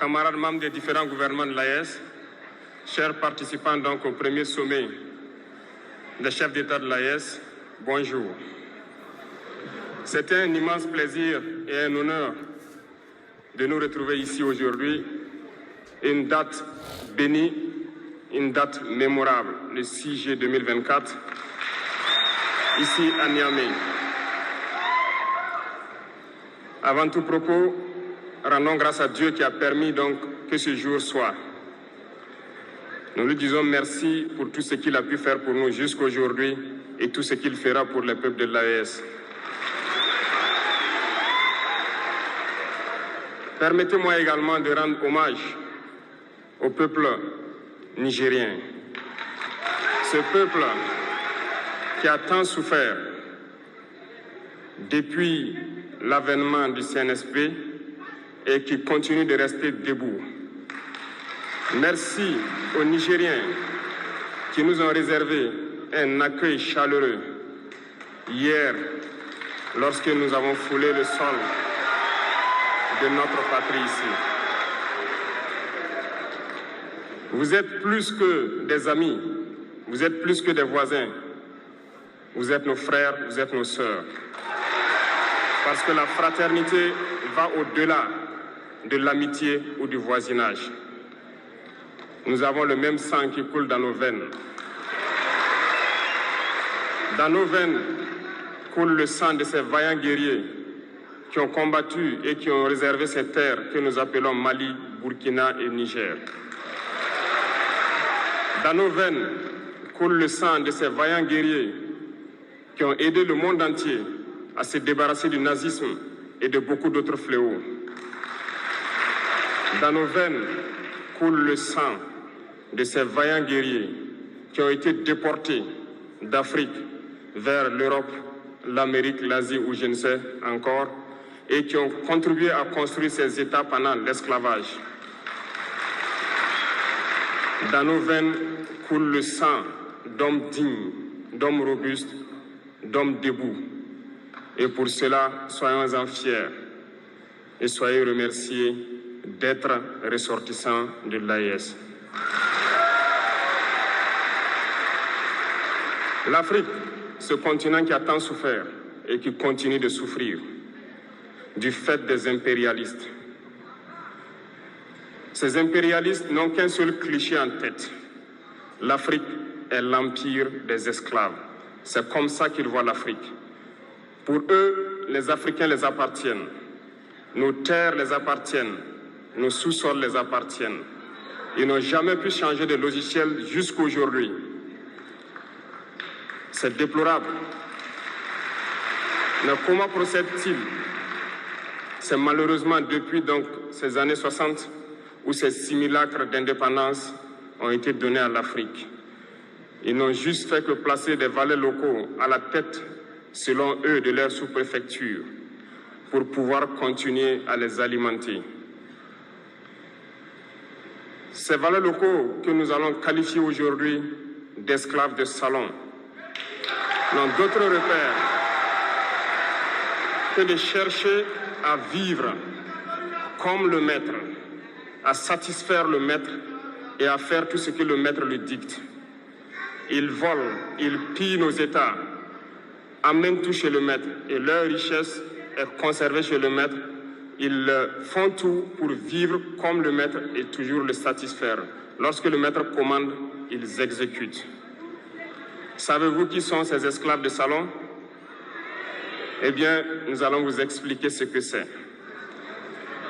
camarades membres des différents gouvernements de l'AES, chers participants donc au premier sommet des chefs d'État de l'AES, bonjour. C'est un immense plaisir et un honneur de nous retrouver ici aujourd'hui, une date bénie, une date mémorable, le 6 juillet 2024, ici à Niamey. Avant tout propos, rendons grâce à Dieu qui a permis donc que ce jour soit. Nous lui disons merci pour tout ce qu'il a pu faire pour nous jusqu'aujourd'hui et tout ce qu'il fera pour le peuple de l'AES. Permettez-moi également de rendre hommage au peuple nigérien. Ce peuple qui a tant souffert depuis l'avènement du CNSP et qui continue de rester debout. Merci aux Nigériens qui nous ont réservé un accueil chaleureux hier lorsque nous avons foulé le sol de notre patrie ici. Vous êtes plus que des amis, vous êtes plus que des voisins, vous êtes nos frères, vous êtes nos sœurs. Parce que la fraternité va au-delà de l'amitié ou du voisinage. Nous avons le même sang qui coule dans nos veines. Dans nos veines coule le sang de ces vaillants guerriers qui ont combattu et qui ont réservé ces terres que nous appelons Mali, Burkina et Niger. Dans nos veines coule le sang de ces vaillants guerriers qui ont aidé le monde entier à se débarrasser du nazisme et de beaucoup d'autres fléaux. Dans nos veines coule le sang de ces vaillants guerriers qui ont été déportés d'Afrique vers l'Europe, l'Amérique, l'Asie ou je ne sais encore, et qui ont contribué à construire ces États pendant l'esclavage. Dans nos veines coule le sang d'hommes dignes, d'hommes robustes, d'hommes debout. Et pour cela, soyons-en fiers et soyez remerciés d'être ressortissants de l'AES. L'Afrique, ce continent qui a tant souffert et qui continue de souffrir du fait des impérialistes. Ces impérialistes n'ont qu'un seul cliché en tête. L'Afrique est l'empire des esclaves. C'est comme ça qu'ils voient l'Afrique. Pour eux, les Africains les appartiennent. Nos terres les appartiennent. Nos sous-sols les appartiennent. Ils n'ont jamais pu changer de logiciel jusqu'aujourd'hui. C'est déplorable. Mais comment procèdent-ils? C'est malheureusement depuis donc ces années 60 où ces simulacres d'indépendance ont été donnés à l'Afrique. Ils n'ont juste fait que placer des valets locaux à la tête, selon eux, de leur sous-préfecture pour pouvoir continuer à les alimenter. Ces valets locaux que nous allons qualifier aujourd'hui d'esclaves de salon n'ont d'autre repère que de chercher à vivre comme le maître, à satisfaire le maître et à faire tout ce que le maître lui dicte. Ils volent, ils pillent nos États, amènent tout chez le maître et leur richesse est conservée chez le maître. Ils font tout pour vivre comme le maître et toujours le satisfaire. Lorsque le maître commande, ils exécutent. Savez-vous qui sont ces esclaves de salon? Eh bien, nous allons vous expliquer ce que c'est.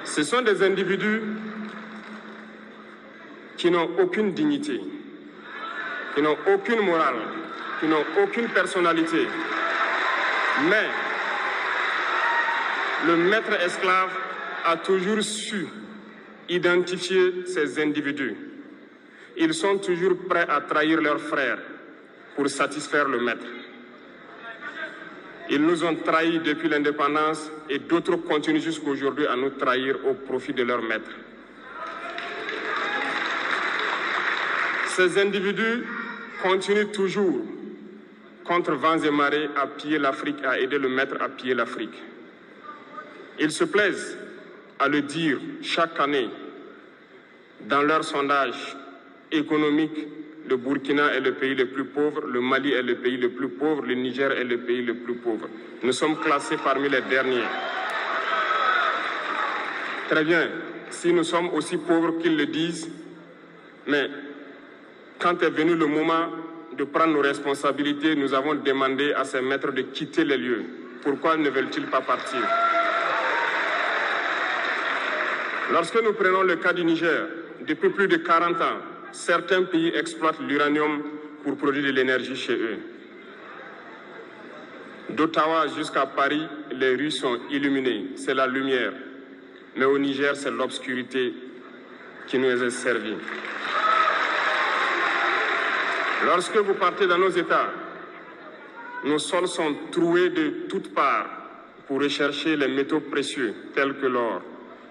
Ce sont des individus qui n'ont aucune dignité, qui n'ont aucune morale, qui n'ont aucune personnalité. Mais le maître esclave a toujours su identifier ces individus. Ils sont toujours prêts à trahir leurs frères pour satisfaire le maître. Ils nous ont trahis depuis l'indépendance et d'autres continuent jusqu'aujourd'hui à nous trahir au profit de leur maître. Ces individus continuent toujours, contre vents et marées, à piller l'Afrique, à aider le maître à piller l'Afrique. Ils se plaisent à le dire chaque année Dans leur sondage économique, le Burkina est le pays le plus pauvre, le Mali est le pays le plus pauvre, le Niger est le pays le plus pauvre. Nous sommes classés parmi les derniers. Très bien, si nous sommes aussi pauvres qu'ils le disent, mais quand est venu le moment de prendre nos responsabilités, nous avons demandé à ces maîtres de quitter les lieux. Pourquoi ne veulent-ils pas partir? Lorsque nous prenons le cas du Niger, depuis plus de 40 ans, certains pays exploitent l'uranium pour produire de l'énergie chez eux. D'Ottawa jusqu'à Paris, les rues sont illuminées, c'est la lumière. Mais au Niger, c'est l'obscurité qui nous est servie. Lorsque vous partez dans nos États, nos sols sont troués de toutes parts pour rechercher les métaux précieux tels que l'or.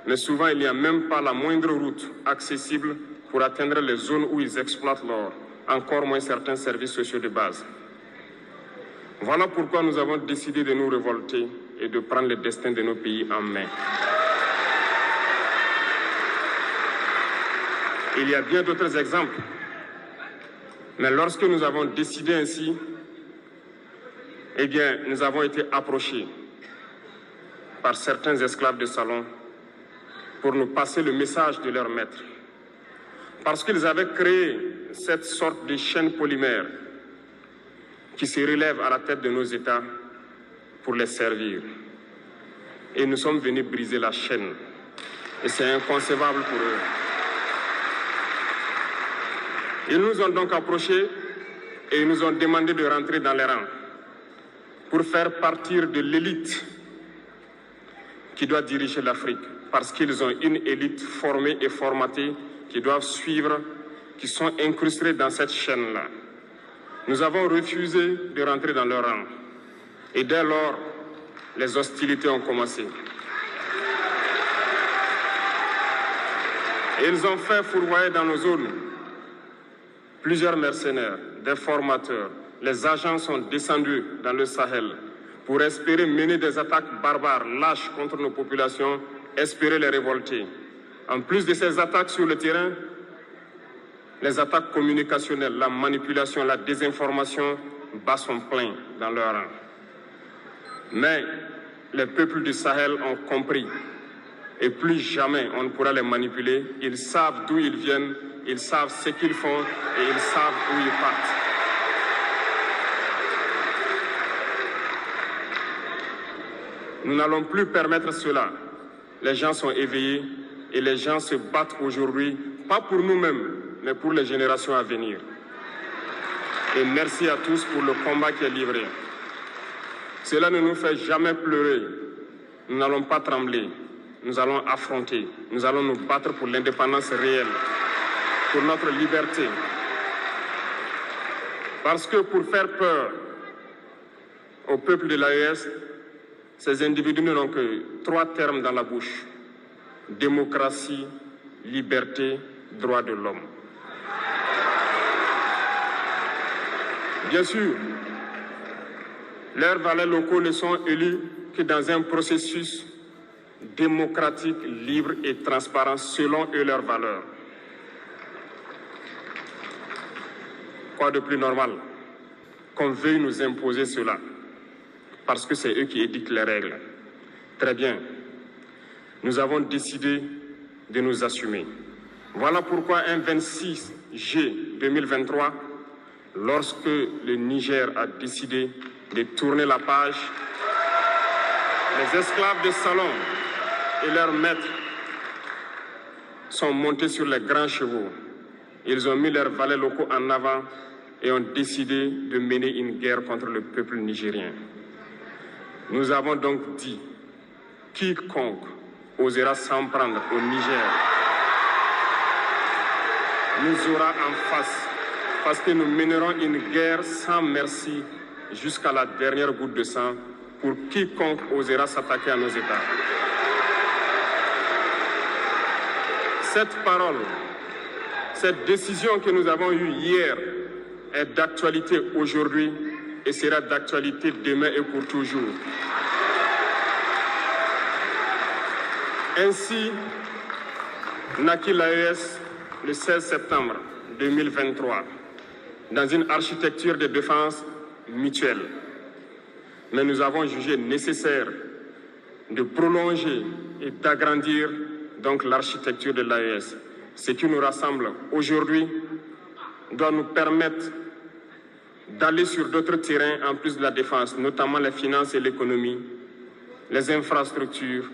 Mais souvent, il n'y a même pas la moindre route accessible pour atteindre les zones où ils exploitent l'or, encore moins certains services sociaux de base. Voilà pourquoi nous avons décidé de nous révolter et de prendre le destin de nos pays en main. Il y a bien d'autres exemples. Mais lorsque nous avons décidé ainsi, eh bien, nous avons été approchés par certains esclaves de salon pour nous passer le message de leur maître. Parce qu'ils avaient créé cette sorte de chaîne polymère qui se relève à la tête de nos États pour les servir. Et nous sommes venus briser la chaîne. Et c'est inconcevable pour eux. Ils nous ont donc approchés et ils nous ont demandé de rentrer dans les rangs pour faire partir de l'élite qui doit diriger l'Afrique, parce qu'ils ont une élite formée et formatée qui doivent suivre, qui sont incrustés dans cette chaîne-là. Nous avons refusé de rentrer dans leur rang. Et dès lors, les hostilités ont commencé. Et ils ont fait fourvoyer dans nos zones plusieurs mercenaires, des formateurs. Les agents sont descendus dans le Sahel pour espérer mener des attaques barbares, lâches contre nos populations, espérer les révolter. En plus de ces attaques sur le terrain, les attaques communicationnelles, la manipulation, la désinformation battent son plein dans leur rang. Mais les peuples du Sahel ont compris et plus jamais on ne pourra les manipuler. Ils savent d'où ils viennent, ils savent ce qu'ils font et ils savent où ils partent. Nous n'allons plus permettre cela. Les gens sont éveillés et les gens se battent aujourd'hui, pas pour nous-mêmes, mais pour les générations à venir. Et merci à tous pour le combat qui est livré. Cela ne nous fait jamais pleurer. Nous n'allons pas trembler. Nous allons affronter. Nous allons nous battre pour l'indépendance réelle, pour notre liberté. Parce que pour faire peur au peuple de l'AES, ces individus n'ont que 3 termes dans la bouche: démocratie, liberté, droit de l'homme. Bien sûr, leurs valets locaux ne sont élus que dans un processus démocratique, libre et transparent selon eux leurs valeurs. Quoi de plus normal qu'on veuille nous imposer cela, parce que c'est eux qui édictent les règles. Très bien, nous avons décidé de nous assumer. Voilà pourquoi un 26 juillet 2023, lorsque le Niger a décidé de tourner la page, les esclaves de salon et leurs maîtres sont montés sur les grands chevaux. Ils ont mis leurs valets locaux en avant et ont décidé de mener une guerre contre le peuple nigérien. Nous avons donc dit, quiconque osera s'en prendre au Niger nous aura en face, parce que nous mènerons une guerre sans merci jusqu'à la dernière goutte de sang pour quiconque osera s'attaquer à nos États. Cette parole, cette décision que nous avons eue hier est d'actualité aujourd'hui et sera d'actualité demain et pour toujours. Ainsi naquit l'AES le 16 septembre 2023 dans une architecture de défense mutuelle. Mais nous avons jugé nécessaire de prolonger et d'agrandir donc l'architecture de l'AES. Ce qui nous rassemble aujourd'hui doit nous permettre d'aller sur d'autres terrains en plus de la défense, notamment les finances et l'économie, les infrastructures,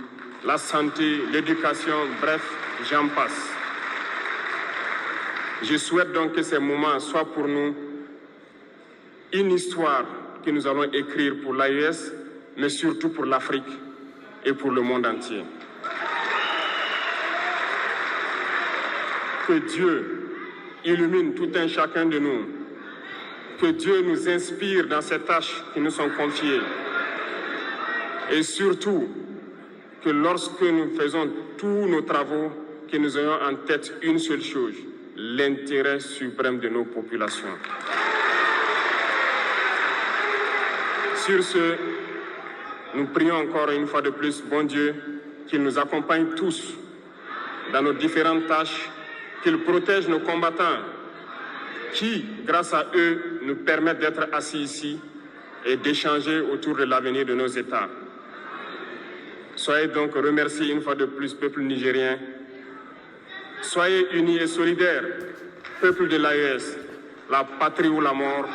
la santé, l'éducation, bref, j'en passe. Je souhaite donc que ces moments soient pour nous une histoire que nous allons écrire pour l'AES, mais surtout pour l'Afrique et pour le monde entier. Que Dieu illumine tout un chacun de nous. Que Dieu nous inspire dans ces tâches qui nous sont confiées. Et surtout, que lorsque nous faisons tous nos travaux, que nous ayons en tête une seule chose, l'intérêt suprême de nos populations. Sur ce, nous prions encore une fois de plus, bon Dieu, qu'il nous accompagne tous dans nos différentes tâches, qu'il protège nos combattants, qui, grâce à eux, nous permettent d'être assis ici et d'échanger autour de l'avenir de nos États. Soyez donc remerciés une fois de plus, peuple nigérien. Soyez unis et solidaires, peuple de l'AES, la patrie ou la mort.